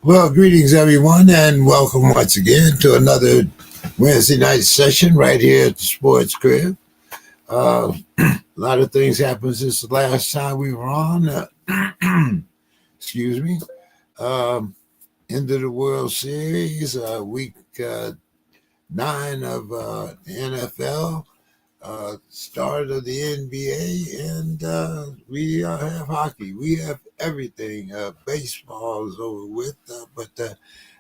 Well, greetings, everyone, and welcome once again to another Wednesday night session right here at the Sports Crib. A lot of things happened since the last time we were on. Excuse me. Um, End of the World Series, week 9 of NFL, start of the NBA, and we have hockey. We have everything. Baseball is over with, but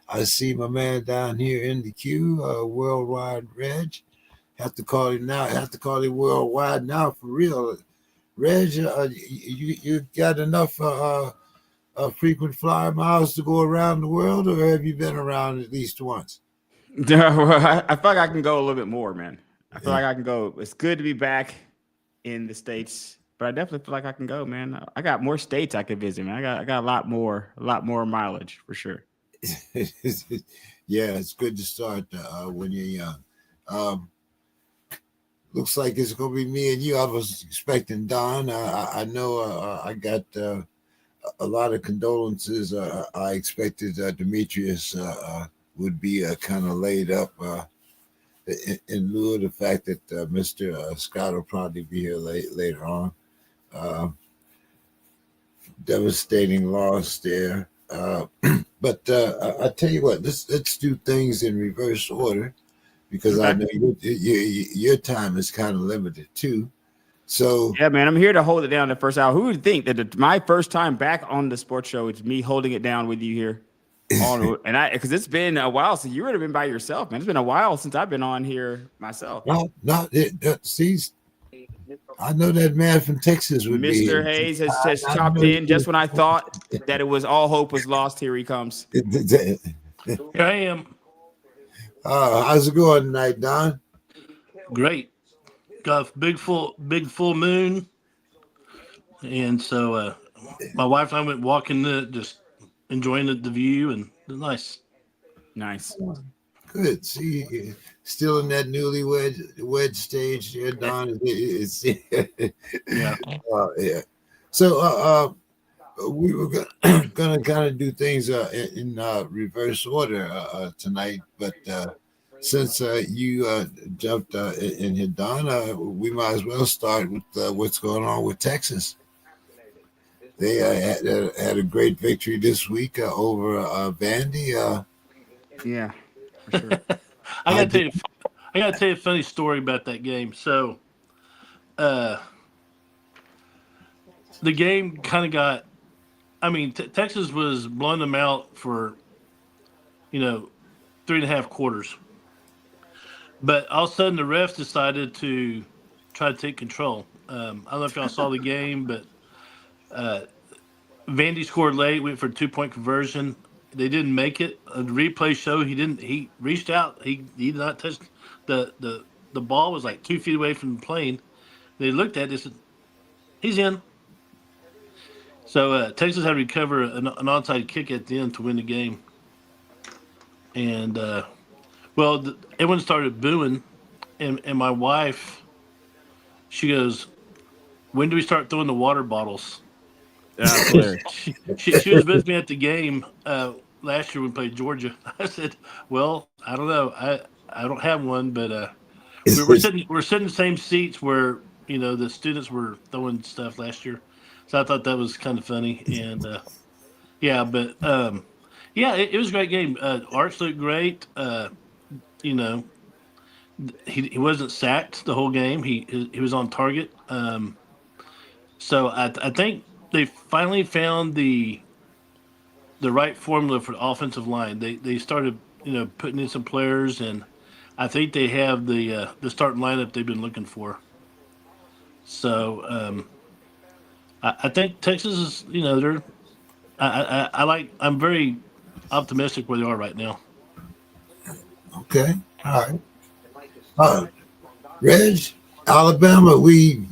I see my man down here in the queue, Worldwide Reg. Have to call him now. Have to call him Worldwide now for real. Reg, you got enough frequent flyer miles to go around the world, or have you been around at least once? I feel like I can go a little bit more, man. I feel Yeah. like I can go. It's good to be back in the States, but I definitely feel like I can go, man. I got more states I could visit, man. I got a lot more mileage for sure. Yeah, it's good to start when you're young. Um, Looks like it's going to be me and you. I was expecting Don. I know I got a lot of condolences. I expected Demetrius would be kind of laid up in lieu of the fact that Mr. Scott will probably be here later on. Uh, Devastating loss there. But I tell you what, let's do things in reverse order because I Okay. know your time is kind of limited too. So, Yeah, man. I'm here to hold it down the first hour. Who would think that my first time back on the sports show, it's me holding it down with you here on, and because it's been a while since you would have been by yourself, man. It's been a while since I've been on here myself. not see, I know that man from Texas would be Mr. here. Hayes has I chopped know in just when I thought that it was all hope was lost. Here he comes. Here I am. How's it going tonight, Don? Great. Got a big full moon, and so my wife and I went walking, just enjoying the view, and it was nice. Nice. Good. See, still in that newlywed stage there, Don. Yeah. Yeah. So, we were gonna kind of do things in reverse order tonight, but since you jumped in here, Don, we might as well start with what's going on with Texas. They had a great victory this week over Vandy. Yeah, for sure. I I gotta tell did, you, I gotta tell you a funny story about that game. So, uh, the game kind of got. I mean, Texas was blowing them out for you know 3.5 quarters, but all of a sudden the refs decided to try to take control. I don't know if y'all saw the game, but uh, Vandy scored late, went for a 2 point conversion. They didn't make it. The replay showed he didn't. He reached out. He did not touch the ball was like 2 feet away from the plane. They looked at it. Said, he's in. So Texas had to recover an onside kick at the end to win the game. And everyone started booing, and my wife, she goes, "When do we start throwing the water bottles?" That's hilarious. She was with me at the game last year when we played Georgia. I said, "Well, I don't know. I don't have one, but we're sitting in the same seats where the students were throwing stuff last year." So I thought that was kind of funny, and yeah, but yeah, it was a great game. Arts looked great. You know, he wasn't sacked the whole game. He was on target. So I think they finally found the right formula for the offensive line. They started putting in some players, and I think they have the starting lineup they've been looking for. So I think Texas is they're I like I'm very optimistic where they are right now. okay. All right. Uh, Reg, Alabama, we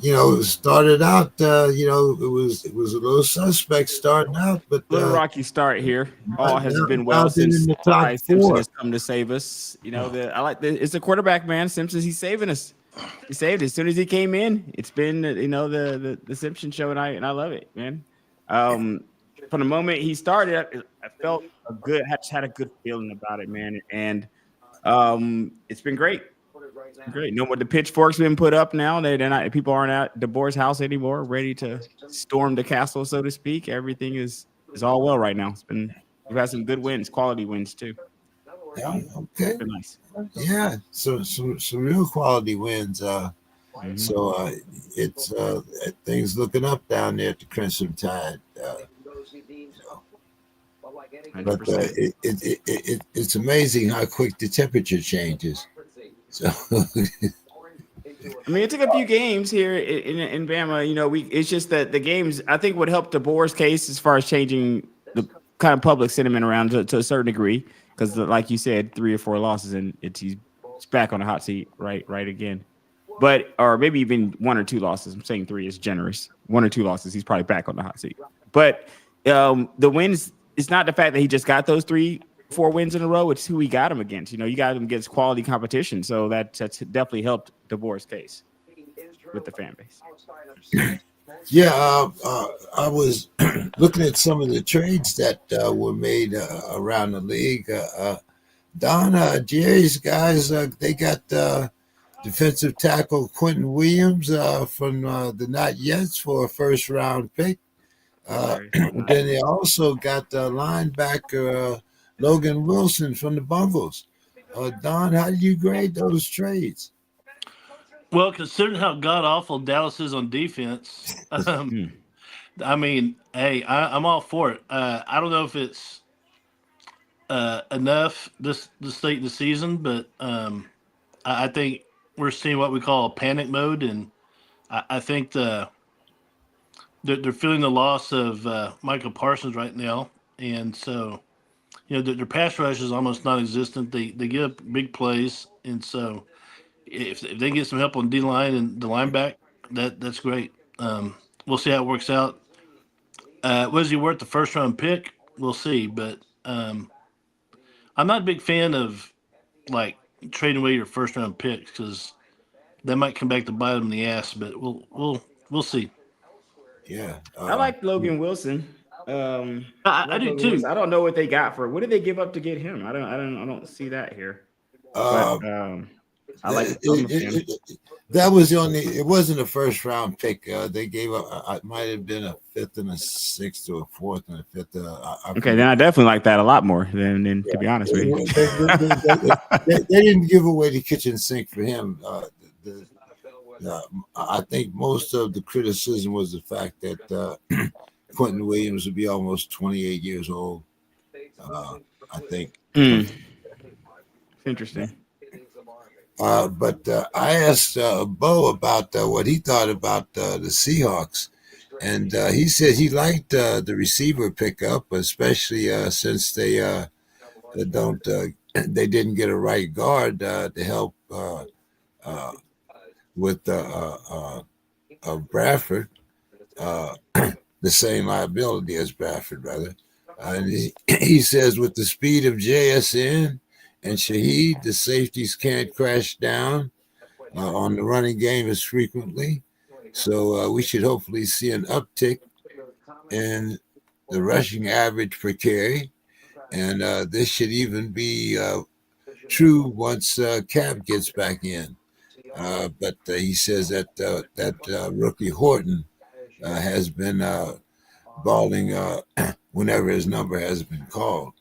started out. It was a little suspect starting out, but Little rocky start here. All has been now well they're in since the top Ty Simpson four. has come to save us. I like it's a quarterback, man. Simpson's he's saving us. He saved as soon as he came in. It's been the Simpson show, and I love it, man. From the moment he started, felt had a good feeling about it, man. And it's been great. Great. No more the pitchforks been put up now. They're not people aren't at DeBoer's house anymore, ready to storm the castle, so to speak. Everything is all well right now. We've had some good wins, quality wins too. Yeah, okay. Been nice. Yeah, some real quality wins. So it's things looking up down there at the Crimson Tide. But 100%. it's amazing how quick the temperature changes. So I mean, it took a few games here in Bama. You know, it's just that the games I think would help DeBoer's case as far as changing the kind of public sentiment around to a certain degree. Because, like you said, 3 or 4 losses and he's back on the hot seat right again. But or maybe even 1 or 2 losses. I'm saying 3 is generous. 1 or 2 losses, he's probably back on the hot seat. But the wins, it's not the fact that he just got those 3-4 wins in a row. It's who he got him against. You know, you got him against quality competition. So that's definitely helped DeBoer's case with the fan base. Yeah, I was looking at some of the trades that were made around the league. Don, Jerry's guys, they got defensive tackle Quentin Williams from the Not Yets for a first-round pick. Then they also got linebacker Logan Wilson from the Bungles. Don, how do you grade those trades? Well, considering how god awful Dallas is on defense, I mean, hey, I'm all for it. I don't know if it's enough this late in the season, but I think we're seeing what we call a panic mode, and I think they're feeling the loss of Michael Parsons right now, and so their pass rush is almost non-existent. They give up big plays, and so if they get some help on D line and the linebacker, that's great. We'll see how it works out. Was he worth the first round pick? We'll see, but I'm not a big fan of like trading away your first round picks because that might come back to bite them in the ass. But we'll see. Yeah, I like Logan Wilson. I do too. Wilson. I don't know what they got for. What did they give up to get him? I don't see that here. But, I like that was the only. It wasn't a first round pick. They gave up. It might have been a 5th and a 6th or a 4th and a 5th. Okay, then I definitely like that a lot more than to be honest with you. They didn't give away the kitchen sink for him. I think most of the criticism was the fact that Quentin Williams would be almost 28 years old. I think. Interesting. But I asked Bo about what he thought about the Seahawks, and he said he liked the receiver pickup, especially since they didn't get a right guard to help with Bradford, the same liability as Bradford, rather. And he says with the speed of JSN and Shaheed, the safeties can't crash down on the running game as frequently. So we should hopefully see an uptick in the rushing average per carry. And this should even be true once Cap gets back in. But he says that rookie Horton has been balling whenever his number has been called.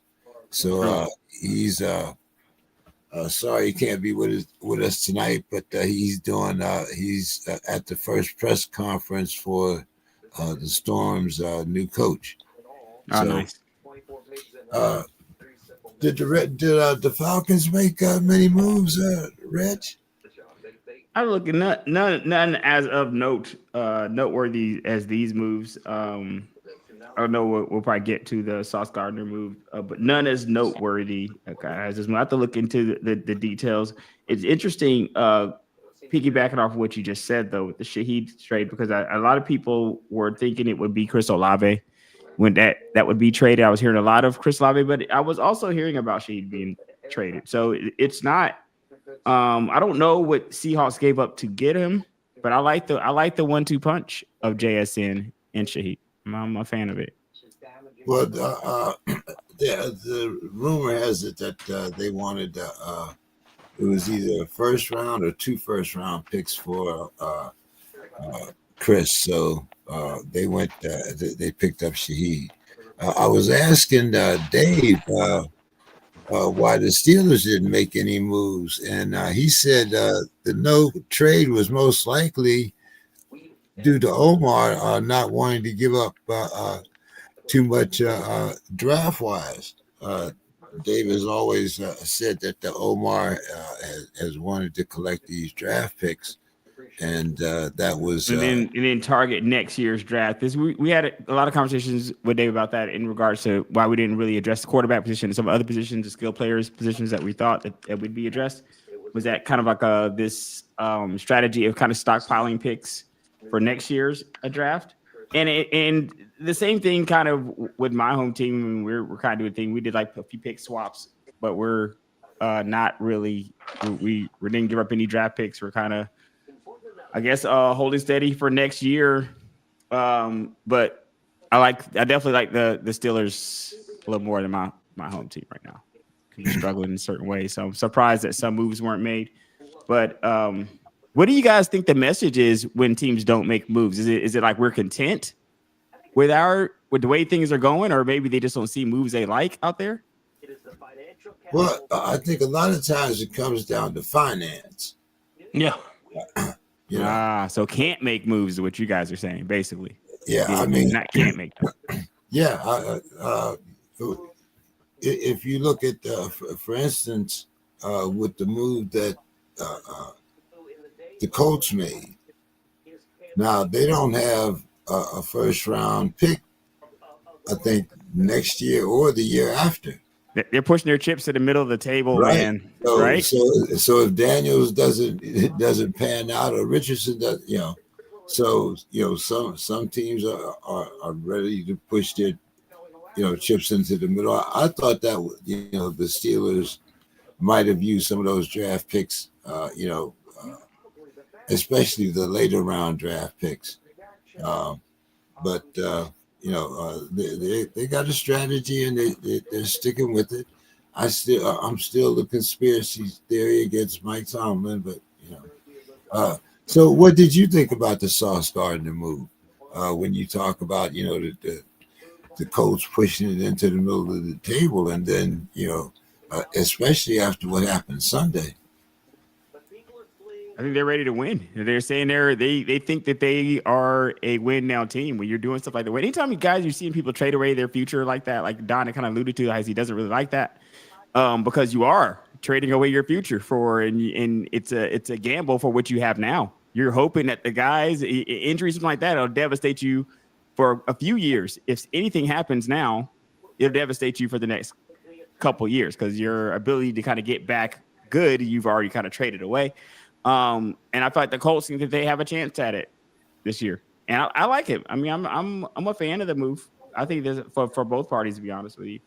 So he's sorry he can't be with us tonight, but he's at the first press conference for the Storm's new coach. Nice. Did the Falcons make many moves, Reg? I'm looking none as of noteworthy as these moves. I don't know. We'll probably get to the Sauce Gardner move, but none as noteworthy. Okay, I just have to look into the details. It's interesting, piggybacking off of what you just said though with the Shaheed trade, because a lot of people were thinking it would be Chris Olave when that would be traded. I was hearing a lot of Chris Olave, but I was also hearing about Shaheed being traded. So it's not. I don't know what Seahawks gave up to get him, but I like the 1-2 punch of JSN and Shaheed. I'm a fan of it. Well, the rumor has it that they wanted it was either a first round or 2 first-round picks for Chris. So they went. They picked up Shaheed. I was asking Dave why the Steelers didn't make any moves, and he said the no trade was most likely due to Omar not wanting to give up too much draft wise. Dave has always said that the Omar has wanted to collect these draft picks, and that was and then target next year's draft. We had a lot of conversations with Dave about that in regards to why we didn't really address the quarterback position and some other positions, the skill players positions that we thought that would be addressed. Was that kind of like this strategy of kind of stockpiling picks for next year's draft? And the same thing kind of with my home team. We're kind of doing a thing. We did like a few pick swaps, but we're not really. We didn't give up any draft picks. We're kind of, I guess, holding steady for next year. But I definitely like the Steelers a little more than my home team right now. We're struggling in certain ways, so I'm surprised that some moves weren't made. But what do you guys think the message is when teams don't make moves? Is it like we're content with the way things are going, or maybe they just don't see moves they like out there? Well, I think a lot of times it comes down to finance. Yeah. So can't make moves is what you guys are saying, basically. Yeah, I mean, not can't make them. Yeah, if you look at, for instance, with the move that the Colts made, now they don't have a first-round pick, I think, next year or the year after. They're pushing their chips to the middle of the table, right. Man. So, right? So if Daniels doesn't pan out, or Richardson does, some teams are ready to push their chips into the middle. I thought that the Steelers might have used some of those draft picks, especially the later round draft picks. But they got a strategy and they're sticking with it. I'm still the conspiracy theory against Mike Tomlin, but so what did you think about the Sauce Gardner move? When you talk about the Colts pushing it into the middle of the table, and then especially after what happened Sunday. I think they're ready to win. They're saying they think that they are a win now team when you're doing stuff like that. Anytime you're seeing people trade away their future like that, like Don kind of alluded to, as he doesn't really like that, because you are trading away your future and it's a gamble for what you have now. You're hoping that the guys injuries, something like that, will devastate you for a few years. If anything happens now, it'll devastate you for the next couple years because your ability to kind of get back good, you've already kind of traded away. And I feel like the Colts think that they have a chance at it this year, and I like it. I mean, I'm a fan of the move. I think this for both parties, to be honest with you.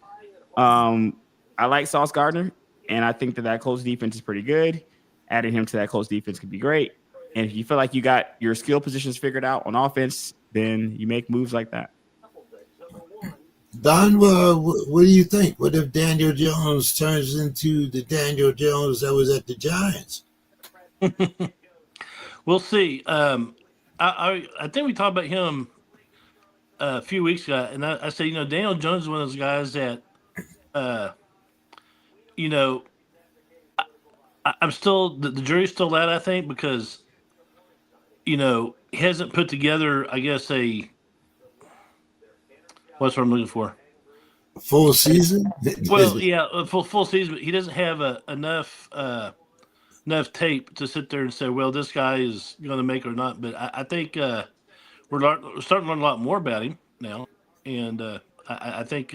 I like Sauce Gardner, and I think that Colts defense is pretty good. Adding him to that Colts defense could be great. And if you feel like you got your skill positions figured out on offense, then you make moves like that. Don, what do you think? What if Daniel Jones turns into the Daniel Jones that was at the Giants? We'll see. I think we talked about him a few weeks ago, and I said, Daniel Jones is one of those guys that, I'm still the jury's still out. I think because, he hasn't put together, I guess, what's what I'm looking for. Full season? Well, yeah, a full season, but he doesn't have enough tape to sit there and say, well, this guy is going to make it or not. But I think we're starting to learn a lot more about him now, and I think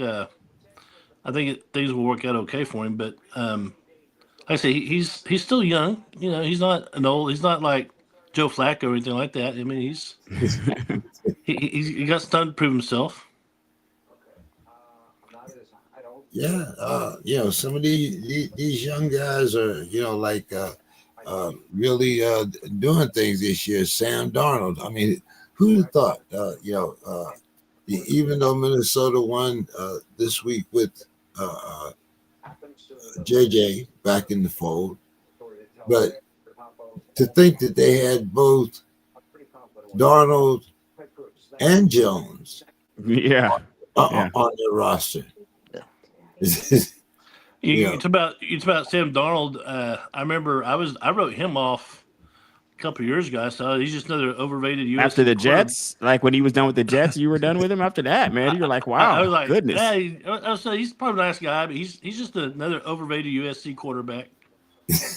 things will work out okay for him. But like I say, he's still young. He's not like Joe Flacco or anything like that. I mean, he's he got some time to prove himself. Yeah, some of these young guys are, really doing things this year. Sam Darnold. I mean, who'd have thought? Even though Minnesota won this week with uh, JJ back in the fold. But to think that they had both Darnold and Jones Yeah. Yeah. on their roster. Yeah. Yeah. It's about Sam Darnold. I remember I wrote him off a couple of years ago. So he's just another overrated After USC the quarterback. Jets, like when he was done with the Jets, you were done with him after that, man. You're like, I was wow, like, goodness. hey, I was saying he's probably a nice guy, but he's just another overrated USC quarterback.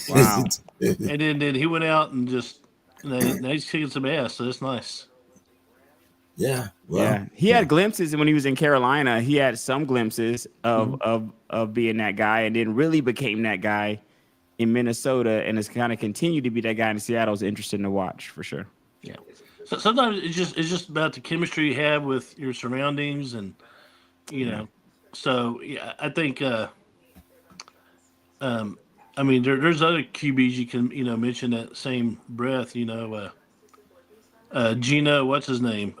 Wow. And then he went out and just now he's kicking some ass, so that's nice. Yeah. Well, Yeah, he had glimpses when he was in Carolina. He had some glimpses of being that guy, and then really became that guy in Minnesota, and has kind of continued to be that guy in Seattle. Is interesting to watch for sure. Yeah. So sometimes it's just about the chemistry you have with your surroundings, and you know. So yeah, I think. I mean, there's other QBs you can mention that same breath. Gino, what's his name?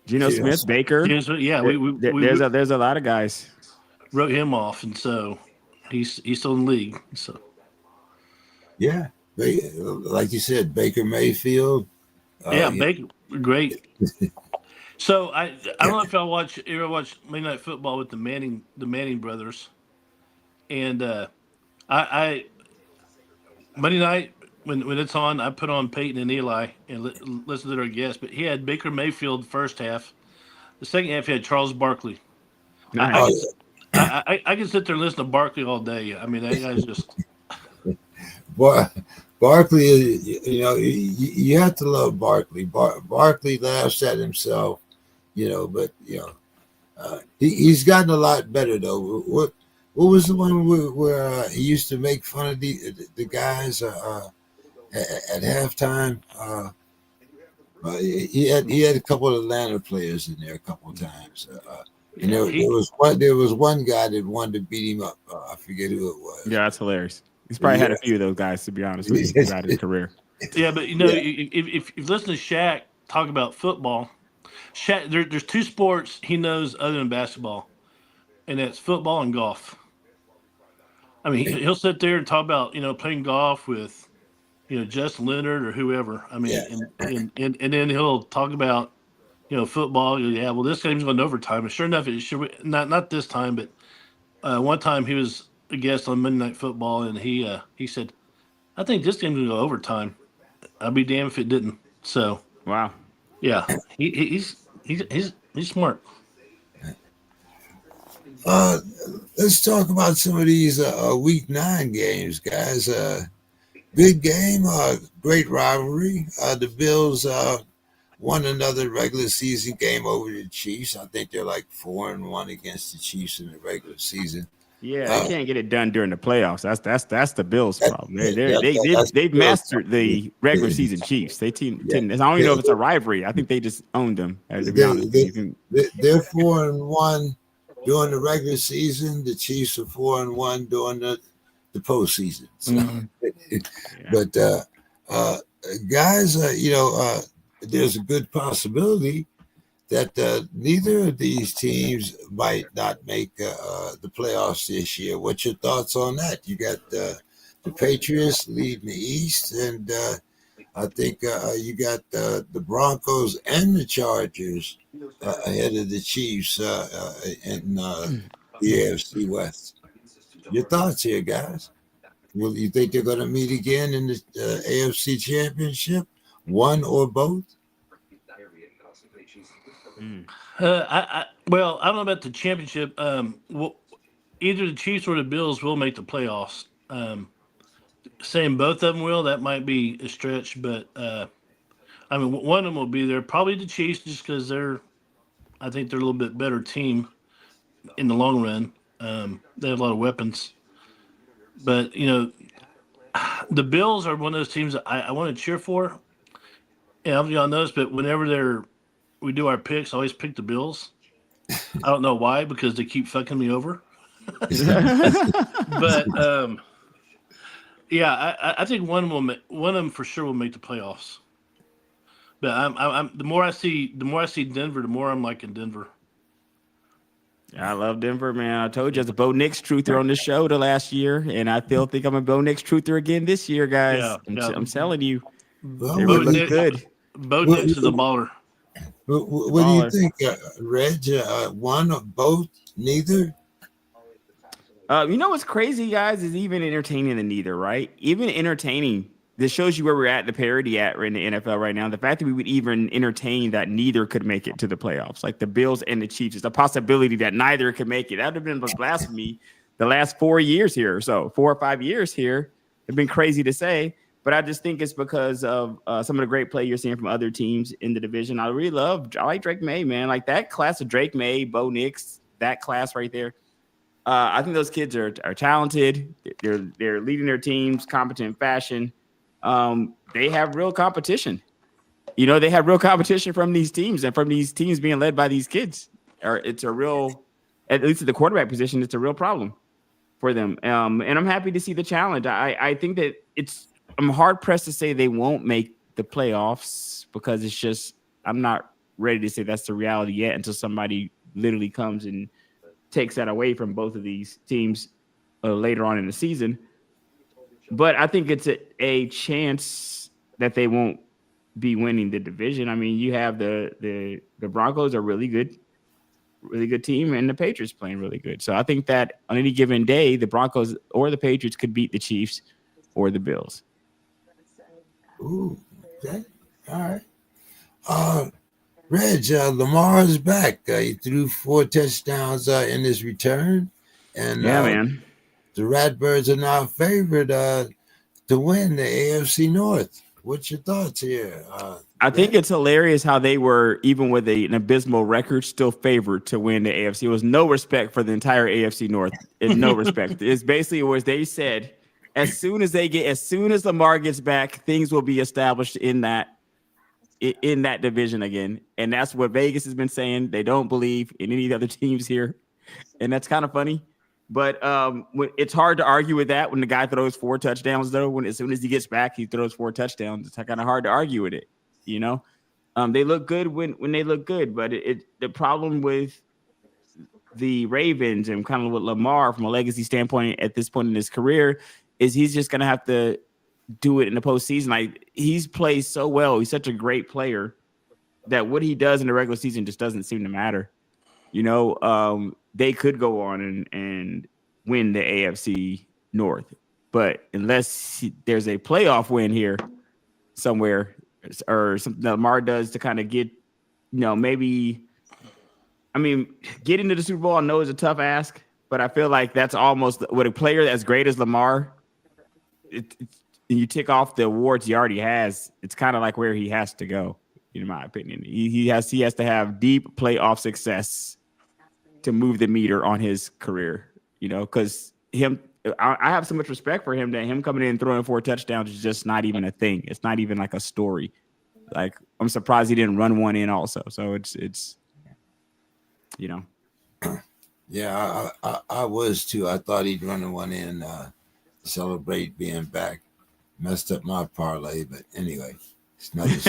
Geno Smith, yes. Baker. Yeah, There's a lot of guys. wrote him off, and so he's still in the league. So Yeah. Like you said, Baker Mayfield. yeah, Yeah. Baker, great. So I don't know if y'all ever watch Monday Night Football with the Manning brothers, and I Monday night when it's on, I put on Peyton and Eli and listen to their guests. But he had Baker Mayfield first half. The second half, he had Charles Barkley. I Nice. can I can sit there and listen to Barkley all day. I mean, that guy's just Barkley, you have to love Barkley. Barkley laughs at himself, but he's gotten a lot better though. What was the one where he used to make fun of the guys at halftime? He had a couple of Atlanta players in there a couple of times. And there was one guy that wanted to beat him up. I forget who it was. Yeah, that's hilarious. He's probably had a few of those guys, to be honest with you, throughout his career. yeah. But if you listen to Shaq talk about football, Shaq there's two sports he knows other than basketball, and that's football and golf. I mean, he'll sit there and talk about playing golf with Justin Leonard or whoever. I mean, and then he'll talk about football. Yeah, well, this game's going to overtime. And sure enough, it should not this time, but one time he was a guest on Monday Night Football, and he said, "I think this game's going to go overtime. I'd be damned if it didn't." So Wow. yeah, he's smart. Let's talk about some of these Week 9 games, guys. Good game, great rivalry. The Bills won another regular season game over the Chiefs. I think they're like 4-1 against the Chiefs in the regular season. Yeah, they can't get it done during the playoffs. That's the Bills' problem. That's They've mastered the regular season Chiefs. They tend. I don't even know if it's a rivalry. I think they just owned them. To be honest, they're 4-1 during the regular season. The Chiefs are 4-1 during the postseason. So, but guys, there's a good possibility that neither of these teams might not make the playoffs this year. What's your thoughts on that? You got the Patriots leading the East, and I think you got the Broncos and the Chargers ahead of the Chiefs in the AFC West. Your thoughts here, guys? Well, you think they're going to meet again in the AFC Championship, one or both? Well, I don't know about the championship. Either the Chiefs or the Bills will make the playoffs. Saying both of them will, that might be a stretch, but I mean, one of them will be there. Probably the Chiefs, just because I think they're a little bit better team in the long run. They have a lot of weapons, but the Bills are one of those teams that I want to cheer for. And I don't know if y'all notice, but whenever we do our picks, I always pick the Bills. I don't know why, because they keep fucking me over. But yeah, I think one of them for sure will make the playoffs. But I'm the more I see Denver, the more I'm liking Denver. I love Denver, man. I told you, as a Bo Nix truther on the show the last year, and I still think I'm a Bo Nix truther again this year, guys. Yeah. I'm telling you, Well, they're Bo really Nix, good. Bo what, Nix is a baller. what do you Baller. think, Reg? One or both? Neither? You know what's crazy, guys, is even entertaining the neither, right? Even entertaining. This shows you where we're at, the parity at in the NFL right now. The fact that we would even entertain that neither could make it to the playoffs, like the Bills and the Chiefs, it's a possibility that neither could make it. That would have been blasphemy the last 4 years here. So 4 or 5 years here have been crazy to say. But I just think it's because of some of the great play you're seeing from other teams in the division. I like Drake May, man. Like that class of Drake May, Bo Nix, that class right there. I think those kids are talented. They're leading their teams, competent fashion. They have real competition. You know, they have real competition from these teams and from these teams being led by these kids. Or it's a real, at least at the quarterback position, it's a real problem for them. And I'm happy to see the challenge. I think that I'm hard pressed to say they won't make the playoffs because it's just, I'm not ready to say that's the reality yet until somebody literally comes and takes that away from both of these teams later on in the season. But I think it's a chance that they won't be winning the division. I mean, you have the Broncos are really good team, and the Patriots playing really good. So I think that on any given day, the Broncos or the Patriots could beat the Chiefs or the Bills. Ooh, okay. All right. Reg, Lamar is back. He threw 4 touchdowns in his return. And Yeah, man. the Ratbirds are now favored to win the AFC North. What's your thoughts here? I think it's hilarious how they were, even with an abysmal record, still favored to win the AFC. It was no respect for the entire AFC North. No respect. It's basically what they said. As soon as Lamar gets back, things will be established in that division again. And that's what Vegas has been saying. They don't believe in any other teams here. And that's kind of funny. But it's hard to argue with that when the guy throws 4 touchdowns, though. As soon as he gets back, he throws 4 touchdowns. It's kind of hard to argue with it, you know? They look good when they look good. But the problem with the Ravens and kind of with Lamar from a legacy standpoint at this point in his career is he's just going to have to do it in the postseason. Like, he's played so well. He's such a great player that what he does in the regular season just doesn't seem to matter. You know, they could go on and win the AFC North, but unless there's a playoff win here somewhere or something that Lamar does to kind of get, maybe, getting to the Super Bowl I know is a tough ask, but I feel like that's almost with a player as great as Lamar. You tick off the awards he already has. It's kind of like where he has to go, in my opinion. He has to have deep playoff success to move the meter on his career, because I have so much respect for him that him coming in and throwing 4 touchdowns is just not even a thing. It's not even like a story. Like, I'm surprised he didn't run one in also. So it's. Yeah, I was too. I thought he'd run one in to celebrate being back. Messed up my parlay, but anyway, it's not his.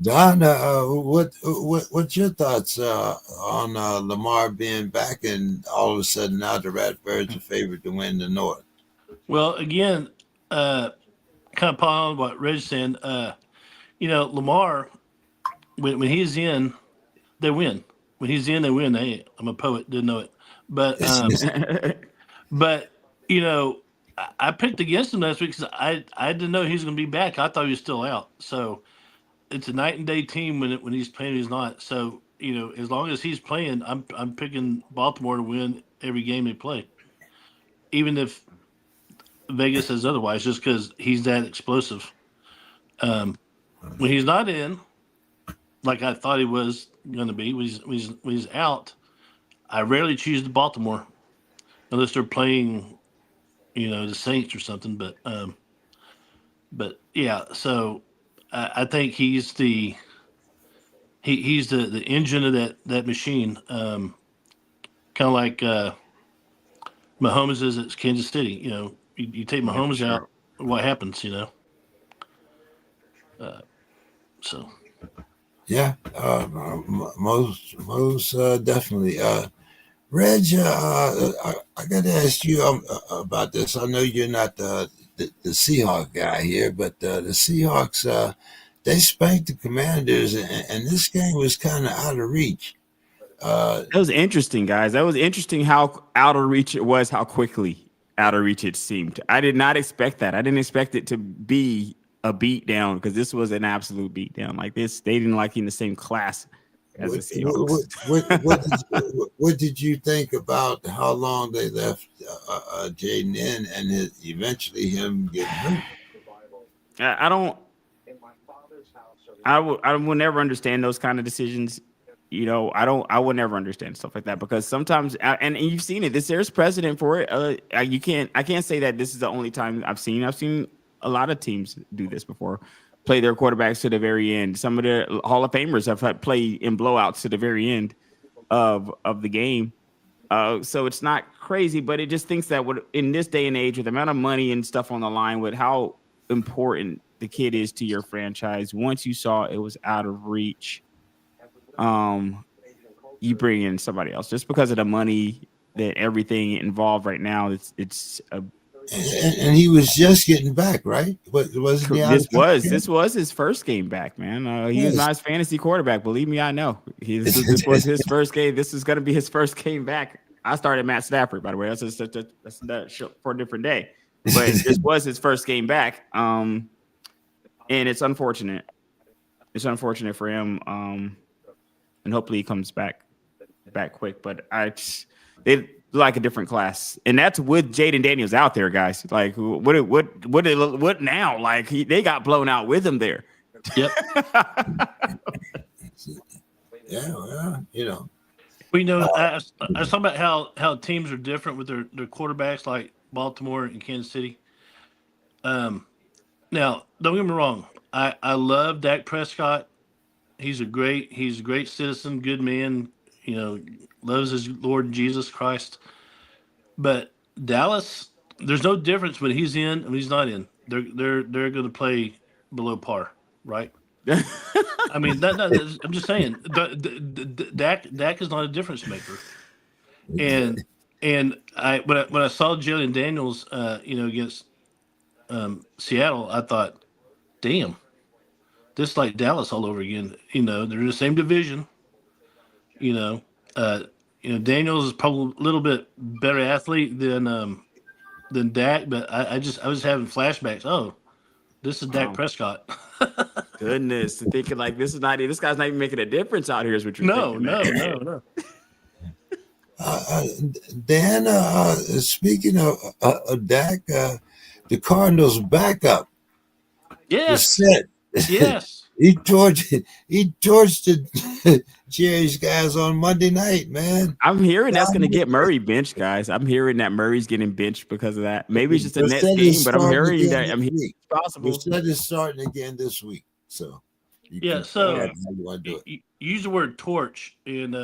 Don, what's your thoughts on Lamar being back and all of a sudden now the Ratbirds are favored to win the North? Well, again, kind of following what Reg's saying, Lamar, when he's in, they win. When he's in, they win. Hey, I'm a poet, didn't know it. But, I picked against him last week because I didn't know he was going to be back. I thought he was still out. So it's a night and day team when he's playing, he's not. So, as long as he's playing, I'm picking Baltimore to win every game they play, even if Vegas says otherwise, just because he's that explosive. When he's not in, like I thought he was going to be, when he's out, I rarely choose the Baltimore unless they're playing, the Saints or something. But yeah, so I think he's the engine of that machine. Kind of like Mahomes is at Kansas City. You take Mahomes out, what happens? So. Yeah, most definitely. Reg, I got to ask you about this. I know you're not the Seahawk guy here, but the Seahawks, they spanked the Commanders, and this game was kind of out of reach. That was interesting, guys. That was interesting how out of reach it was, how quickly out of reach it seemed. I did not expect that. I didn't expect it to be a beatdown because this was an absolute beatdown. Like this, they didn't like in the same class as the Seahawks. What did you think about how long they left Jaden in and eventually him getting hurt? I don't. I will never understand those kind of decisions. You know, I will never understand stuff like that because sometimes, and you've seen it. There's precedent for it. I can't say that this is the only time I've seen a lot of teams do this before, play their quarterbacks to the very end. Some of the Hall of Famers have played in blowouts to the very end of the game. So it's not crazy, but it just thinks that in this day and age, with the amount of money and stuff on the line, with how important the kid is to your franchise, once you saw it was out of reach, you bring in somebody else just because of the money that everything involved right now. It's a and he was just getting back, right? Wasn't he this was his first game back, man. He was not his fantasy quarterback. Believe me, I know. This was his first game. This is going to be his first game back. I started Matt Stafford, by the way. That's for a different day. But this was his first game back. And it's unfortunate. It's unfortunate for him. And hopefully he comes back quick. But they like a different class, and that's with Jaden Daniels out there, guys. Like what now? Like they got blown out with him there. Yep. Yeah, well, you know. We know. I was talking about how teams are different with their quarterbacks, like Baltimore and Kansas City. Now, don't get me wrong. I love Dak Prescott. He's a great citizen, good man. You know, loves his Lord Jesus Christ. But Dallas, there's no difference when he's in and when he's not in. They're going to play below par, right? I mean, I'm just saying, Dak is not a difference maker. And when I saw Jalen Daniels, against Seattle, I thought, damn, this is like Dallas all over again. You know, they're in the same division. Daniels is probably a little bit better athlete than Dak, but I was having flashbacks. Oh, this is Dak Prescott. Goodness, thinking like this guy's not even making a difference out here is what you're thinking. No. Dan, speaking of Dak, the Cardinals backup. Yes. Yes. He torched Jerry's guys on Monday night, man. I'm hearing that's going to get Murray benched, guys. I'm hearing that Murray's getting benched because of that. Maybe it's just a Nets game, but I'm hearing that it's possible. The set is starting again this week, so so you use the word torch, and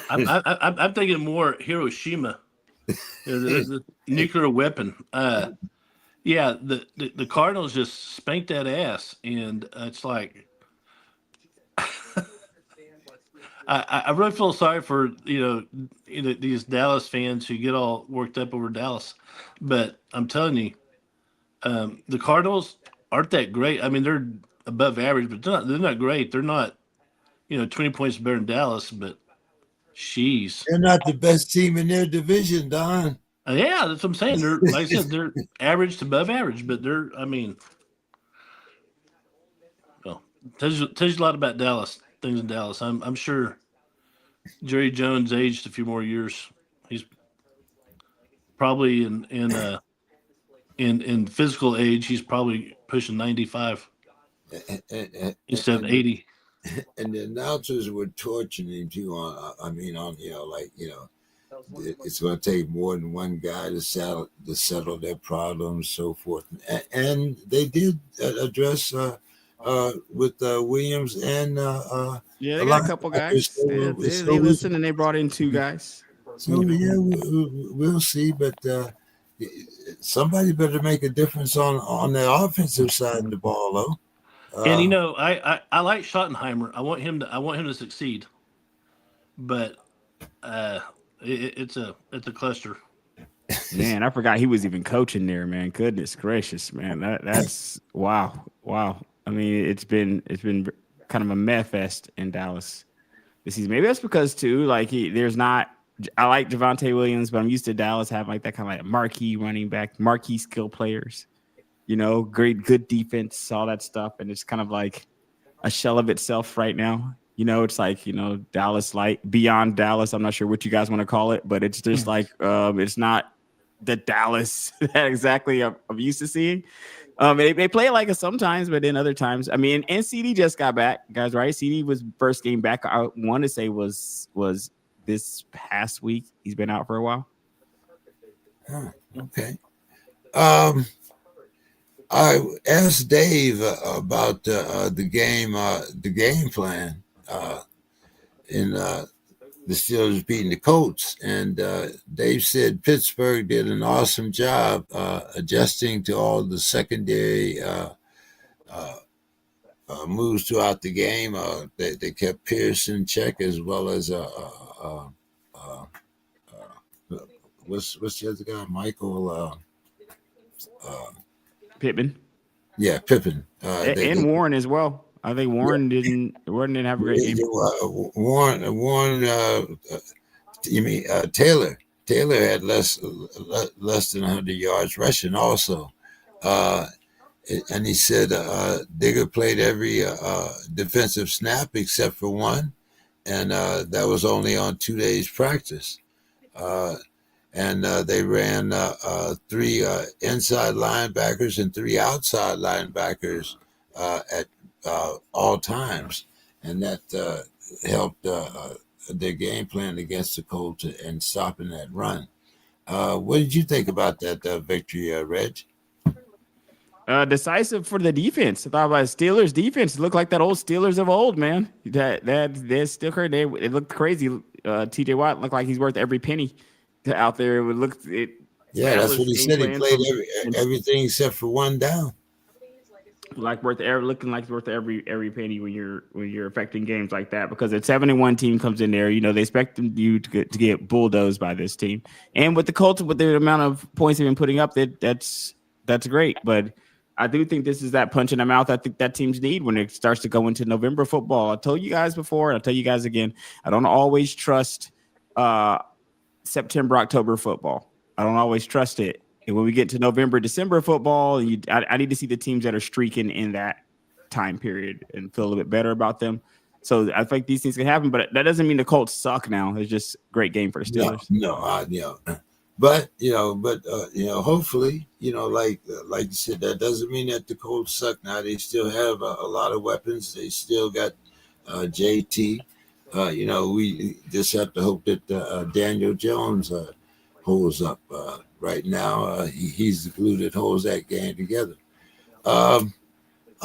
I'm thinking more Hiroshima, the nuclear weapon. The Cardinals just spanked that ass, and it's like I really feel sorry for these Dallas fans who get all worked up over Dallas, but I'm telling you, the Cardinals aren't that great. I mean, they're above average, but they're not great. They're not 20 points better than Dallas, but sheesh, they're not the best team in their division, Don. Yeah, that's what I'm saying. They're, like I said, they're average to above average, but tells you a lot about Dallas, things in Dallas. I'm sure Jerry Jones aged a few more years. He's probably in physical age, he's probably pushing 95 instead of 80. And the announcers were torturing him too. It's going to take more than one guy to settle their problems, so forth. And they did address with Williams and they got a couple guys. They listened and they brought in two guys. So we'll see, but somebody better make a difference on the offensive side of the ball, though. And you know, I like Schottenheimer. I want him to succeed. But it's a cluster. Man, I forgot he was even coaching there, man. Goodness gracious, man. That's wow. Wow. I mean, it's been kind of a mess fest in Dallas this season. Maybe that's because too, like there's not. I like Javonte Williams, but I'm used to Dallas having like that kind of like marquee running back, marquee skill players. Great, good defense, all that stuff, and it's kind of like a shell of itself right now. It's like Dallas, like beyond Dallas. I'm not sure what you guys want to call it, but it's just like it's not the Dallas that exactly I'm used to seeing. They play like it sometimes, but then other times, I mean, and CD just got back, guys. Right? CD was first game back. I want to say was this past week. He's been out for a while. Okay. I asked Dave about the game plan in the Steelers beating the Colts, and Dave said Pittsburgh did an awesome job adjusting to all the secondary moves throughout the game. They kept Pierce in check as well as what's the other guy? Michael. Pittman. Yeah, Pippen. And Warren as well. I think Warren didn't have a great game. Warren. You mean Taylor? Taylor had less than 100 yards rushing also, and he said Digger played every defensive snap except for one, and that was only on 2 days practice. And they ran 3 inside linebackers and 3 outside linebackers at all times, and that helped their game plan against the Colts and stopping that run. What did you think about that victory, Reg? Decisive for the defense. I thought about Steelers defense. It looked like that old Steelers of old, man. They're still hurt. It looked crazy. TJ Watt looked like he's worth every penny out there. That's what he said. He played everything except for one down. Looking like it's worth every penny when you're affecting games like that, because a 7-1 team comes in there, they expect you to get bulldozed by this team, and with the Colts, with the amount of points they've been putting up, that's great. But I do think this is that punch in the mouth I think that teams need when it starts to go into November football. I told you guys before, and I'll tell you guys again, I don't always trust September, October football. I don't always trust it. And when we get to November, December football, I need to see the teams that are streaking in that time period and feel a little bit better about them. So I think these things can happen, but that doesn't mean the Colts suck now. It's just a great game for the Steelers. But hopefully, like you said, that doesn't mean that the Colts suck now. They still have a lot of weapons. They still got JT. We just have to hope that Daniel Jones holds up. Right now, he's the glue that holds that game together. All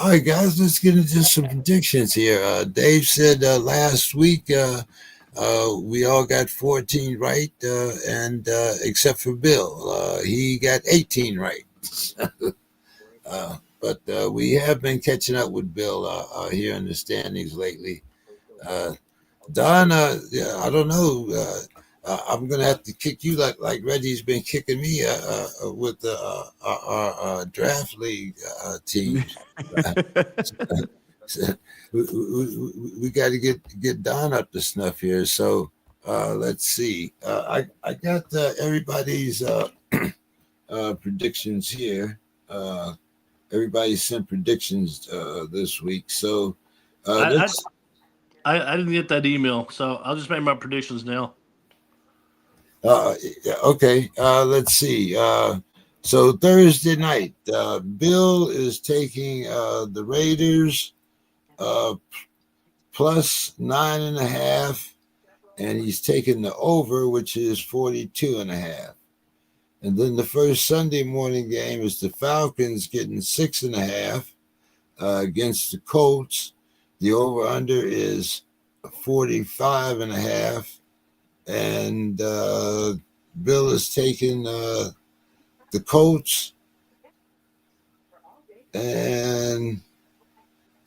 right, guys, let's get into some predictions here. Dave said last week we all got 14 right, and except for Bill. He got 18 right. But we have been catching up with Bill here in the standings lately. Don, I don't know. I'm gonna have to kick you like Reggie's been kicking me with our draft league teams. So we got to get Don up to snuff here. So let's see. I got everybody's predictions here. Everybody sent predictions this week. So I didn't get that email, so I'll just make my predictions now. Okay, let's see. So Thursday night, Bill is taking the Raiders plus 9.5, and he's taking the over, which is 42.5. And then the first Sunday morning game is the Falcons getting 6.5 against the Colts. The over-under is 45.5. And Bill is taking the Colts, and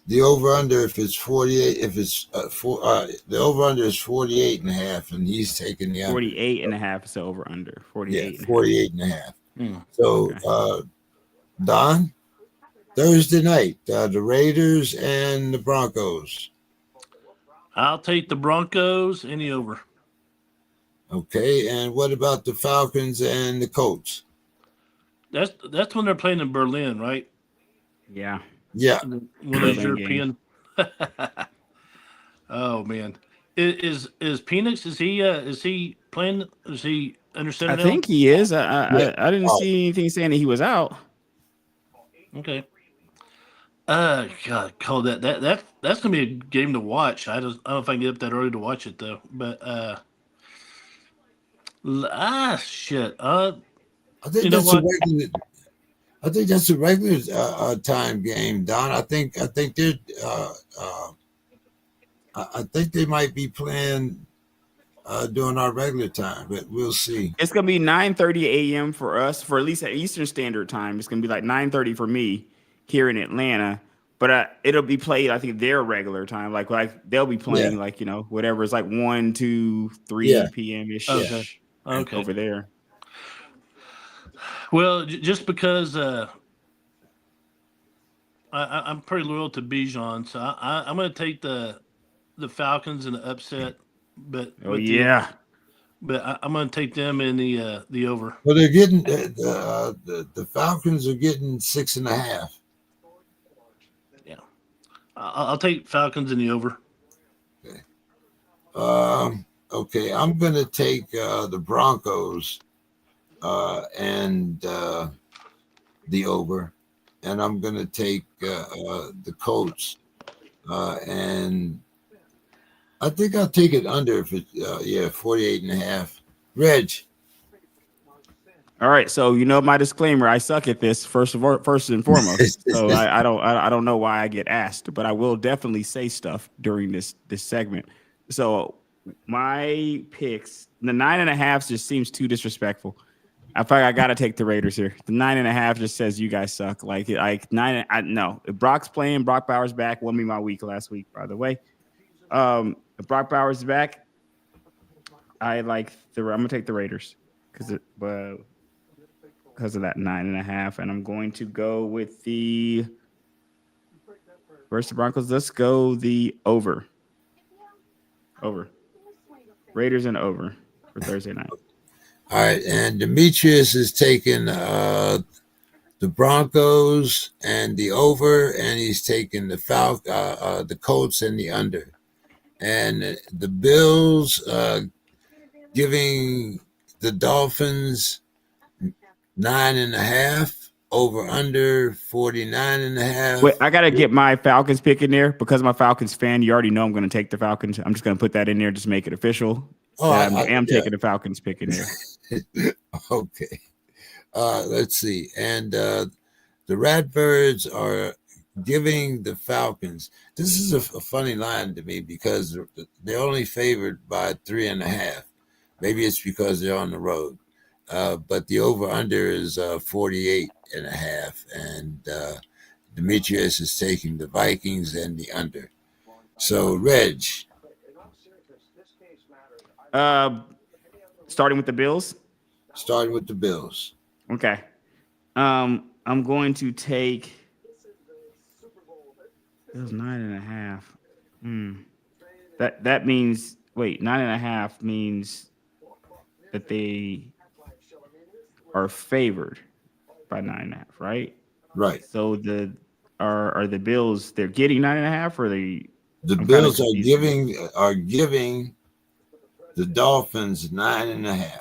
The over under, if it's 48, if it's the over under is 48 and a half, and he's taking the under. 48 and a half is over under. Yeah, 48 and a half. 48 and a half. Hmm. So, Okay. Don, Thursday night, the Raiders and the Broncos. I'll take the Broncos in the over. Okay, and what about the Falcons and the Colts? That's when they're playing in Berlin, right? Yeah. Yeah, One of those Berlin European. Oh man, is Penix? Is he playing? Is he under center I now? think he is. Yeah. I didn't see anything saying that he was out. Okay. God, call that's gonna be a game to watch. I don't know if I can get up that early to watch it though. But shit. I think You know that's a what? regular. I think that's a regular time game, Don. I think they're. I think they might be playing during our regular time, but we'll see. It's gonna be 9:30 a.m. for us, for at least at Eastern Standard Time. It's gonna be like 9:30 for me here in Atlanta. But it'll be played, I think, their regular time. Like they'll be playing Yeah. like, whatever. It's like 1, 2, 3 Yeah. p.m. ish Okay. Okay. over there. Well, just because I'm pretty loyal to Bijan, so I'm going to take the Falcons in the upset. But Oh yeah. I'm going to take them in the over. Well, they're getting the Falcons are getting 6.5. Yeah, I'll take Falcons in the over. Okay, I'm going to take the Broncos and the over, and I'm going to take the Colts, and I think I'll take it under if it's 48 and a half. Reg. All right, so my disclaimer. I suck at this first and foremost. So I don't know why I get asked, but I will definitely say stuff during this segment. So my picks, the 9.5 just seems too disrespectful. I feel like I gotta take the Raiders here. The 9.5 just says you guys suck. Like 9. No, if Brock's playing, Brock Bowers back. Won me my week last week, by the way. If Brock Bowers is back, I'm gonna take the Raiders because of that 9.5, and I'm going to go with the versus the Broncos. Let's go the over. Raiders and over for Thursday night. All right, and Demetrius is taking the Broncos and the over, and he's taking the Colts and the under, and the Bills giving the Dolphins 9.5, over under 49.5. Wait, I gotta get my Falcons pick in there because I'm a Falcons fan. You already know I'm going to take the Falcons. I'm just going to put that in there, just make it official. I am taking the Falcons pick in there. Okay. Let's see. And the Ratbirds are giving the Falcons. This is a funny line to me because they're only favored by 3.5. Maybe it's because they're on the road. But the over-under is 48.5. And Demetrius is taking the Vikings and the under. So, Reg. Starting with the Bills. Starting with the Bills. Okay. I'm going to take Bills 9.5. That means 9.5 means that they are favored by 9.5, right? Right. So are the Bills, they're getting 9.5, or the Bills are giving the Dolphins 9.5.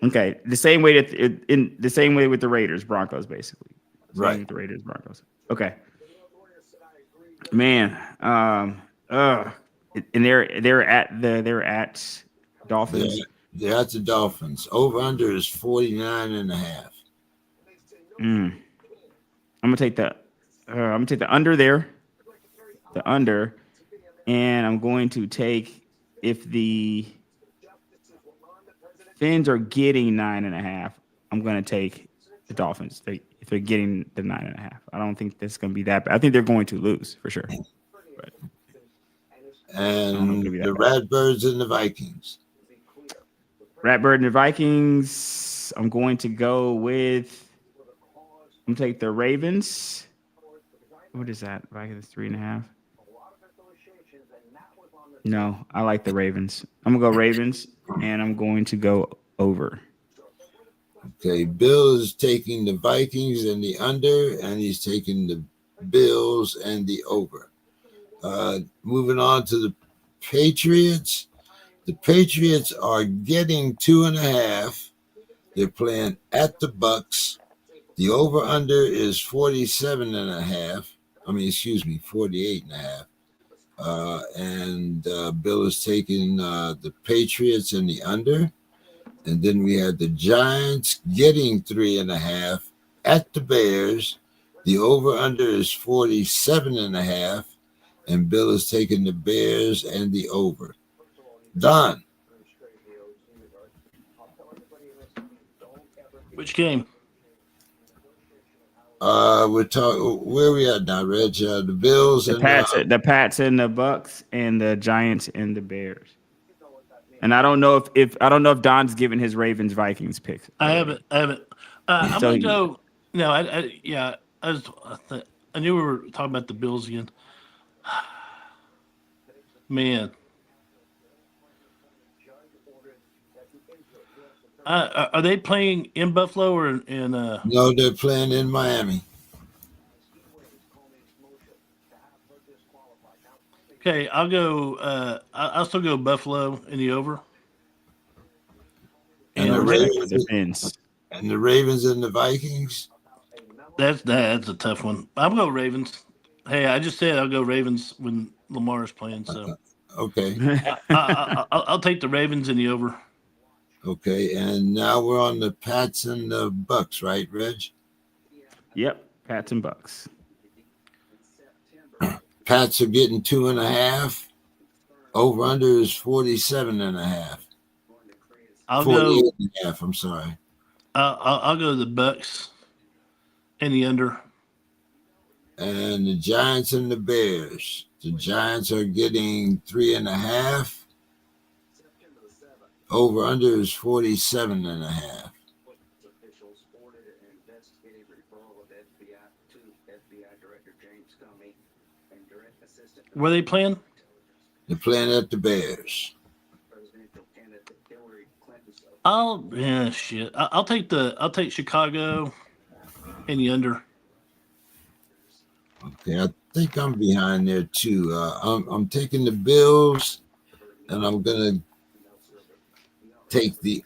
Okay, the same way with the Raiders, Broncos, basically. Right. With the Raiders, Broncos. Okay. Man, and they're at Dolphins. They're at the Dolphins. Over under is 49.5. I'm gonna take the under there, the under, and I'm going to take, if the Fins are getting 9.5, I'm gonna take the Dolphins. If if they're getting the 9.5. I don't think that's going to be that bad. I think they're going to lose for sure. But And the bad. Ratbirds and the Vikings. Ratbird and the Vikings. I'm going to go with. I'm going to take the Ravens. What is that? Vikings 3.5. No, I like the Ravens. I'm gonna go Ravens, and I'm going to go over. Okay, Bill is taking the Vikings and the under, and he's taking the Bills and the over. Moving on to the Patriots. The Patriots are getting 2.5. They're playing at the Bucks. The over under is 47.5. 48.5. And Bill is taking the Patriots and the under. And then we had the Giants getting 3.5 at the Bears. The over-under is 47.5. And Bill is taking the Bears and the over. Don. Which game? We're talking. Where are we at now, Reg? The Bills the Pats and the Bucks and the Giants and the Bears. And I don't know if Don's given his Ravens Vikings picks. I haven't. I'm gonna go. No, I knew we were talking about the Bills again. Man. Are they playing in Buffalo or in? No, they're playing in Miami. Okay, I'll go. I'll still go Buffalo in the over. And the Ravens and the Vikings. That's a tough one. I'll go Ravens. Hey, I just said I'll go Ravens when Lamar is playing. So okay, I'll take the Ravens in the over. Okay, and now we're on the Pats and the Bucks, right, Reg? Yep, Pats and Bucks. Pats are getting 2.5. Over under is 47.5. 48.5. I'm sorry. I'll go the Bucks and the under. And the Giants and the Bears. The Giants are getting 3.5. Over under is 47.5. Where are they playing? They're playing at the Bears. I'll take Chicago and the under. Okay, I think I'm behind there too. I'm taking the Bills, and I'm gonna take the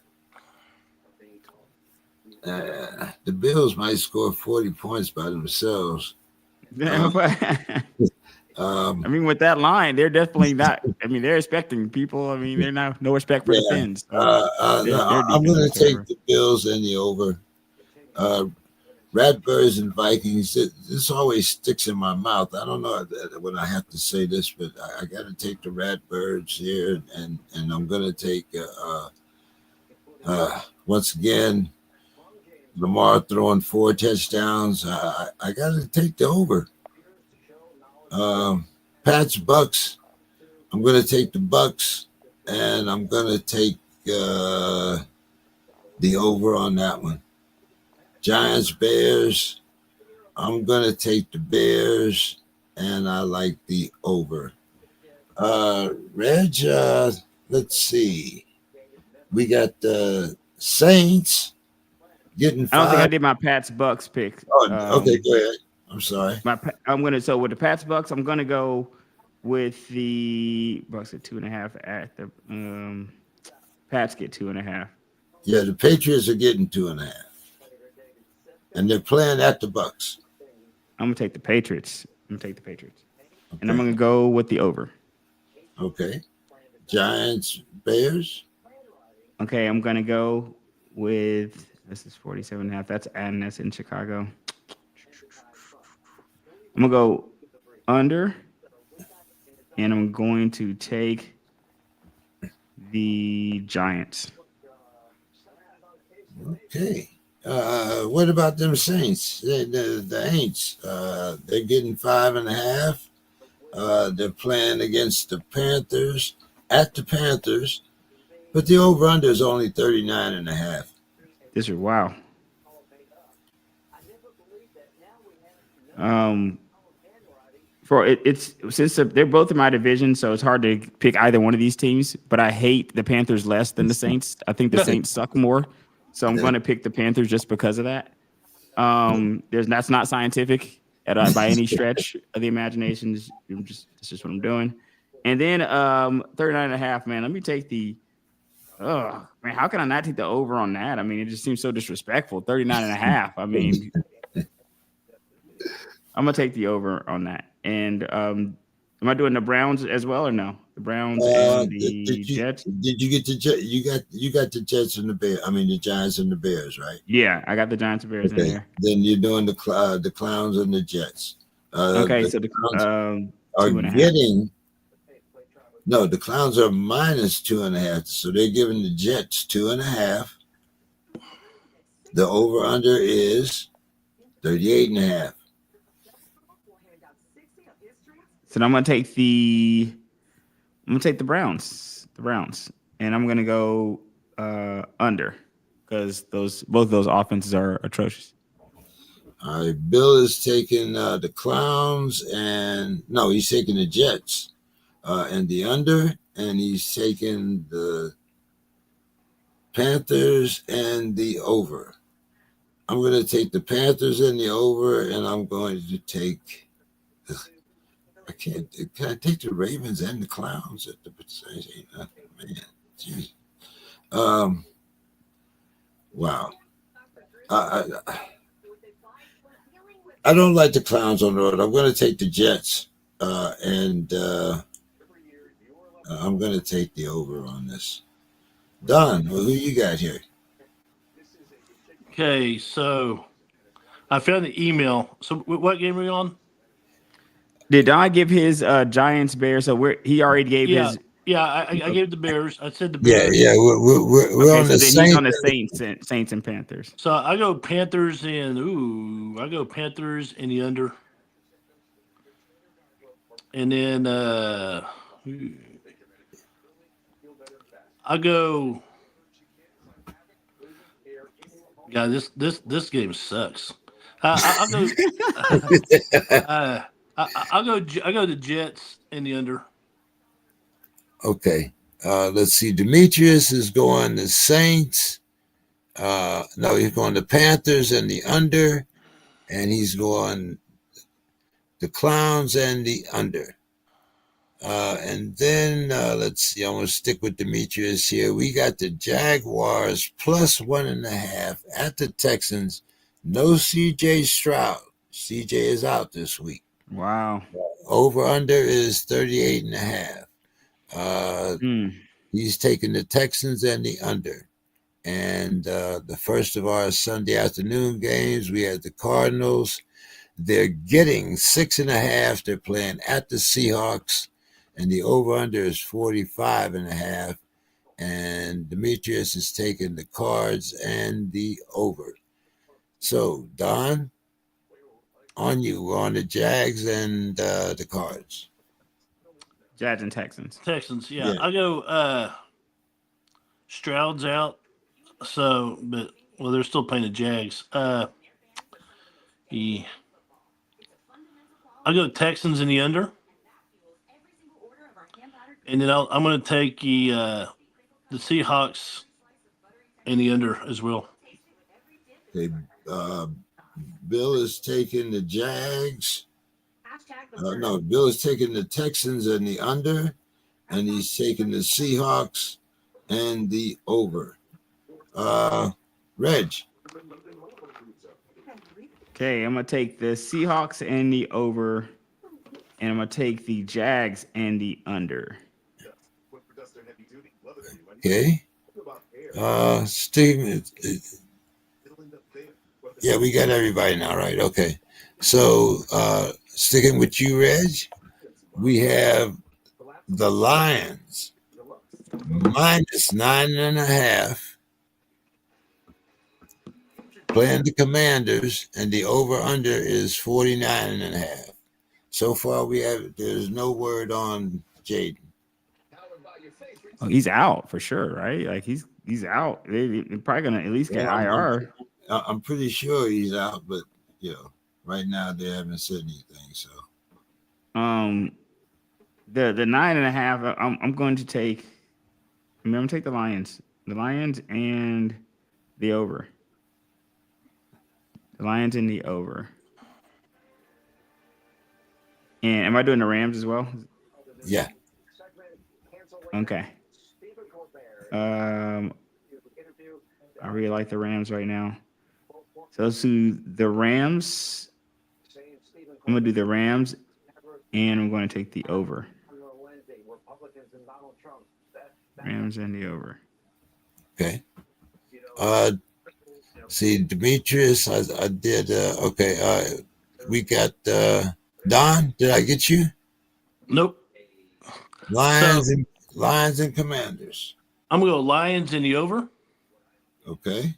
Bills might score 40 points by themselves. I mean, with that line, they're definitely not. I mean, they're expecting people. I mean, they're not no respect for the Fins. So I'm going to take the Bills and the over. Ratbirds and Vikings. This always sticks in my mouth. I don't know when I have to say this, but I got to take the Ratbirds here, and I'm going to take once again Lamar throwing 4 touchdowns. I got to take the over. Pats Bucks. I'm going to take the Bucks, and I'm going to take the over on that one. Giants Bears. I'm going to take the Bears, and I like the over. Reg, let's see. We got the Saints getting 5. I don't think I did my Pats Bucks pick. Okay, go ahead. I'm sorry. So with the Pats Bucks, I'm gonna go with the Bucks at 2.5 at the Pats get 2.5. Yeah, the Patriots are getting 2.5. And they're playing at the Bucks. I'm gonna take the Patriots. Okay. And I'm gonna go with the over. Okay. Giants, Bears. Okay, I'm gonna go with this is 47.5. That's in Chicago. I'm gonna go under, and I'm going to take the Giants. Okay. What about them Saints? The Aints. They're getting 5.5. They're playing against the Panthers at the Panthers, but the over/under is only 39.5. This is wow. For it's since they're both in my division, so it's hard to pick either one of these teams. But I hate the Panthers less than the Saints. I think the Saints suck more, so I'm going to pick the Panthers just because of that. That's not scientific by any stretch of the imagination. It's just what I'm doing. And then 39.5, man. Let me take the. Oh man, how can I not take the over on that? I mean, it just seems so disrespectful. 39.5. I mean, I'm gonna take the over on that. And am I doing the Browns as well or no? The Browns and the Jets. Did you get the Jets? You got the Jets and the Bears. I mean the Giants and the Bears, right? Yeah, I got the Giants and Bears in there. Then you're doing the Clowns and the Jets. Okay, so the Clowns are getting. No, the Clowns are -2.5, so they're giving the Jets 2.5. The over/under is 38.5. So I'm gonna take the Browns. And I'm gonna go under because both those offenses are atrocious. All right, Bill is taking the Clowns and no, he's taking the Jets and the under, and he's taking the Panthers and the over. I'm going to take the Panthers and the over, and I'm going to take. Can I take the Ravens and the Clowns at the man? Geez. Wow. I don't like the Clowns on the road. I'm going to take the Jets, and I'm going to take the over on this. Don, who you got here? Okay, so I found the email. So what game are we on? Did Don give his Giants Bears? So he already gave his. Yeah, I gave the Bears. I said the Bears. Yeah. We're on the Saints. He's on the Saints and Panthers. So I go Panthers and the under. And then I go. God, this game sucks. I'll go. I go the Jets and the under. Okay. Let's see. Demetrius is going the Saints. No, he's going the Panthers and the under, and he's going the Clowns and the under. And then let's see. I'm going to stick with Demetrius here. We got the Jaguars +1.5 at the Texans. No C.J. Stroud. C.J. is out this week. Wow. Over/under is 38.5. He's taking the Texans and the under. And the first of our Sunday afternoon games, we had the Cardinals. They're getting 6.5. They're playing at the Seahawks, and the over/under is 45.5. And Demetrius is taking the Cards and the over. So, Don, on you. We're on the Jags and the Cards. Jags and Texans. Yeah. I go Stroud's out. So, but they're still playing the Jags. I go Texans in the under, and then I'm going to take the Seahawks in the under as well. Okay, Bill is taking the Jags. No, Bill is taking the Texans and the under, and he's taking the Seahawks and the over. Reg. Okay, I'm going to take the Seahawks and the over, and I'm going to take the Jags and the under. Okay. Steve. Yeah, we got everybody now, right? Okay. So, sticking with you, Reg, we have the Lions -9.5 playing the Commanders, and the over-under is 49.5. So far, there's no word on Jaden. Oh, he's out for sure, right? Like he's out. They're probably gonna at least get IR. I'm pretty sure he's out, but right now they haven't said anything. So, the 9.5. I'm going to take. I'm going to take the Lions and the over. The Lions and the over. And am I doing the Rams as well? Yeah. Okay. I really like the Rams right now. So let's do the Rams. I'm going to do the Rams, and I'm going to take the over. Rams and the over. Okay. See, Demetrius, I did. Okay. We got Don. Did I get you? Nope. Lions and Commanders. I'm going to go Lions in the over. Okay.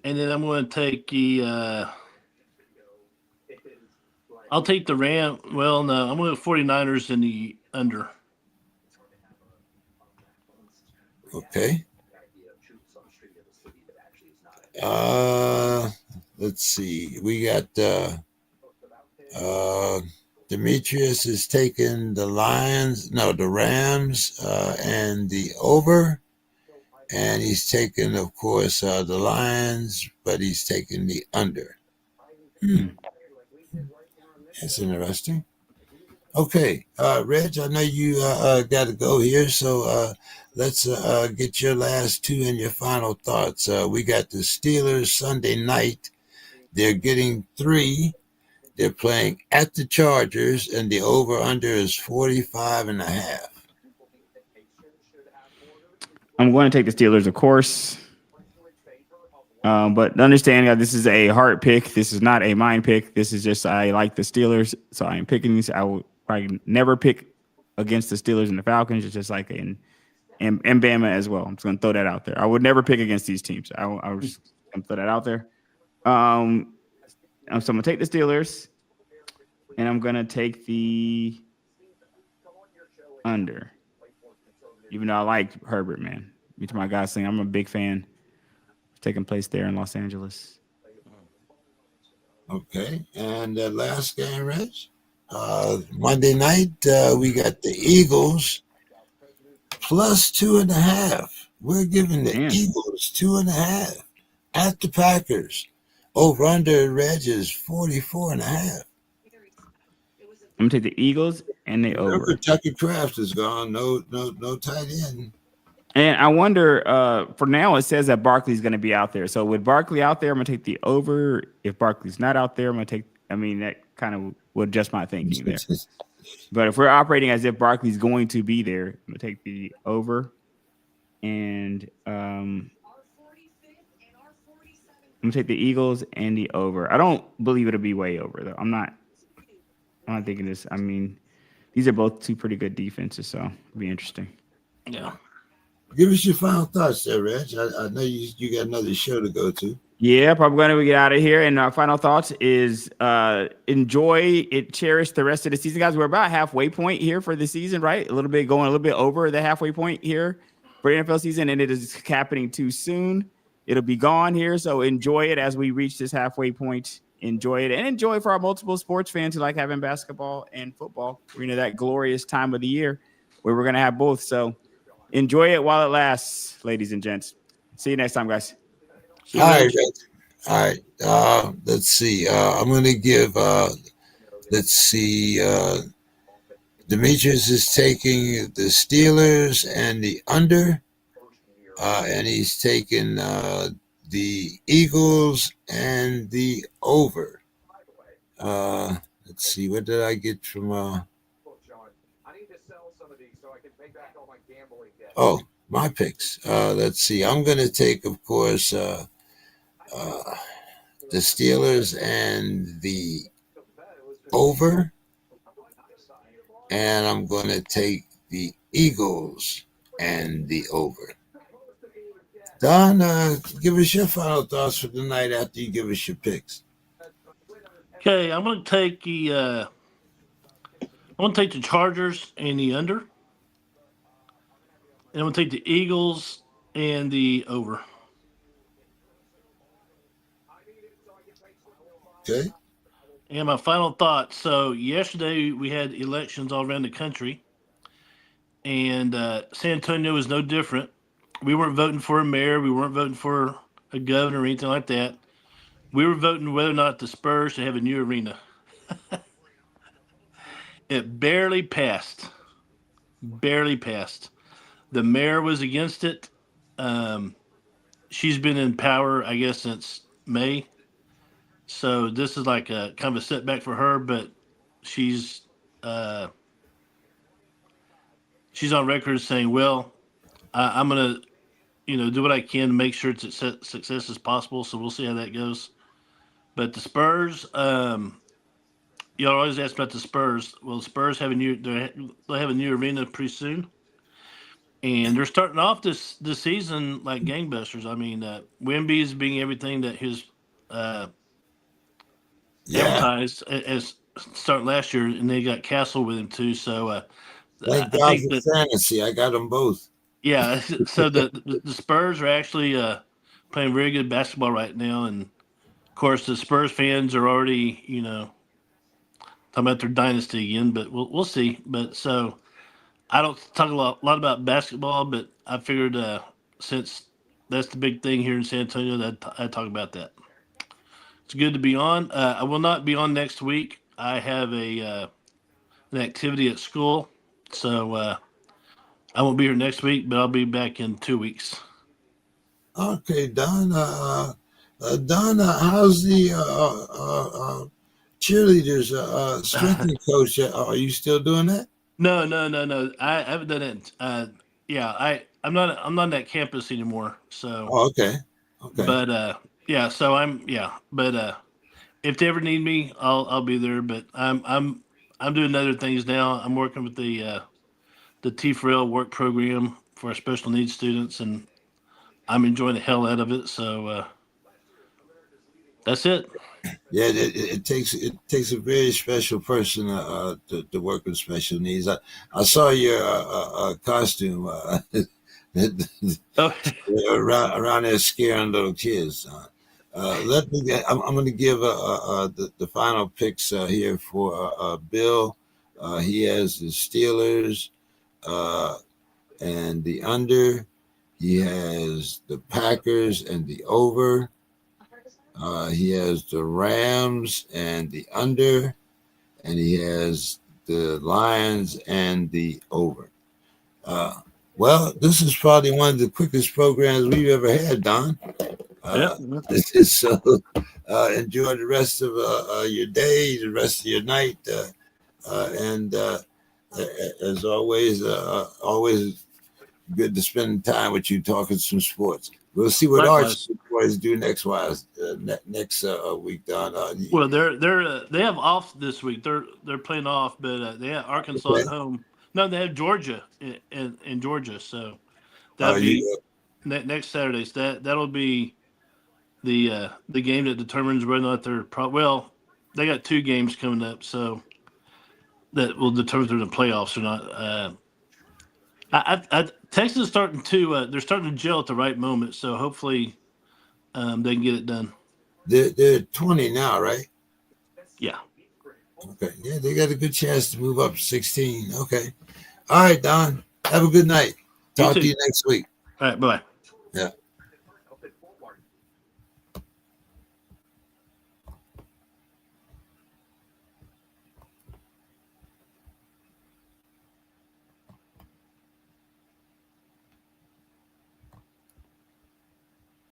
And then I'm going to take the I'll take the Ram. Well, no, I'm going to 49ers in the under. Okay. Let's see. We got Demetrius is taking the Rams and the over. And he's taking, of course, the Lions, but he's taking the under. That's interesting. Okay, Reg, I know you got to go here, so let's get your last two and your final thoughts. We got the Steelers Sunday night. They're getting 3. They're playing at the Chargers, and the over-under is 45.5. I'm going to take the Steelers, of course. But understand that this is a heart pick. This is not a mind pick. This is just I like the Steelers, so I am picking these. I will probably never pick against the Steelers and the Falcons. It's just like and Bama as well. I'm just going to throw that out there. I would never pick against these teams. I was just going to throw that out there. So I'm going to take the Steelers, and I'm going to take the under. Even though I like Herbert, man. Me to my guys saying I'm a big fan. Taking place there in Los Angeles. Okay, and the last game, Reg. Monday night, we got the Eagles plus 2.5. We're giving the Eagles 2.5 at the Packers. Over under, Reg, is 44.5. I'm gonna take the Eagles and the over. Tucker Kraft is gone. No tight end. And I wonder, for now, it says that Barkley's going to be out there. So with Barkley out there, I'm going to take the over. If Barkley's not out there, I'm going to take, that kind of would adjust my thinking there. But if we're operating as if Barkley's going to be there, I'm going to take the over. And I'm going to take the Eagles and the over. I don't believe it'll be way over, though. I'm not thinking this. These are both two pretty good defenses, so it'll be interesting. Yeah. Give us your final thoughts there, Reg. I know you got another show to go to. Yeah, probably going to get out of here. And our final thoughts is enjoy it, cherish the rest of the season, guys. We're about halfway point here for the season, right? Going a little bit over the halfway point here for the NFL season, and it is happening too soon. It'll be gone here, so enjoy it as we reach this halfway point. Enjoy it, and enjoy for our multiple sports fans who like having basketball and football. We're into that glorious time of the year where we're going to have both, so enjoy it while it lasts, ladies and gents. See you next time, guys. All right. Let's see. I'm going to give, Demetrius is taking the Steelers and the under, and he's taking the Eagles and the over. Let's see. What did I get from... Oh, my picks. Let's see. I'm going to take, of course, the Steelers and the over. And I'm going to take the Eagles and the over. Don, give us your final thoughts for the night after you give us your picks. Okay, I'm going to take the Chargers and the under, and I'm going to take the Eagles and the over. Okay. And my final thought. So yesterday we had elections all around the country, and San Antonio is no different. We weren't voting for a mayor. We weren't voting for a governor or anything like that. We were voting whether or not the Spurs should have a new arena. It barely passed. Barely passed. The mayor was against it. She's been in power, I guess, since May. So this is like a kind of a setback for her, but she's on record saying, "Well, I'm gonna, do what I can to make sure it's a success as possible." So we'll see how that goes. But the Spurs, y'all always ask about the Spurs. Well, the Spurs have they'll have a new arena pretty soon, and they're starting off this season like gangbusters. I mean, Wemby is being everything that his advertised as starting last year, and they got Castle with him too. So Thank I God think for that fantasy. I got them both. yeah. So the Spurs are actually playing very good basketball right now, and of course the Spurs fans are already talking about their dynasty again. But we'll see. But so I don't talk a lot about basketball, but I figured since that's the big thing here in San Antonio, that I talk about that. It's good to be on. I will not be on next week. I have an activity at school, so I won't be here next week, but I'll be back in 2 weeks. Okay, Don. Don, how's the cheerleaders strengthening coach? Are you still doing that? No. I haven't done it. Yeah, I'm not on that campus anymore. So, Oh, okay. Okay. but yeah, so but if they ever need me, I'll be there. But I'm doing other things now. I'm working with the T4L work program for our special needs students, and I'm enjoying the hell out of it. So that's it. Yeah, it takes a very special person to work with special needs. I saw your costume Oh, around there scaring little kids. Let me. I'm going to give the final picks here for Bill. He has the Steelers and the under. He has the Packers and the over. He has the Rams and the under, and he has the Lions and the over. Well, this is probably one of the quickest programs we've ever had, Don. yeah. So enjoy the rest of your day, the rest of your night, and as always, always good to spend time with you talking some sports. We'll see what Likewise. our boys do next week, Don. Well, they have off this week. They're playing off, but they have Arkansas at home. No, they have Georgia in Georgia. So that'll be next Saturday. So that'll be the game that determines whether or not they're well. They got 2 games coming up, so that will determine if they're in the playoffs or not. Texas is starting to they're starting to gel at the right moment, so hopefully they can get it done. They're 20 now, right? Yeah. Okay. Yeah, they got a good chance to move up to 16. Okay. All right, Don. Have a good night. Talk to you next week. All right. Bye. Yeah.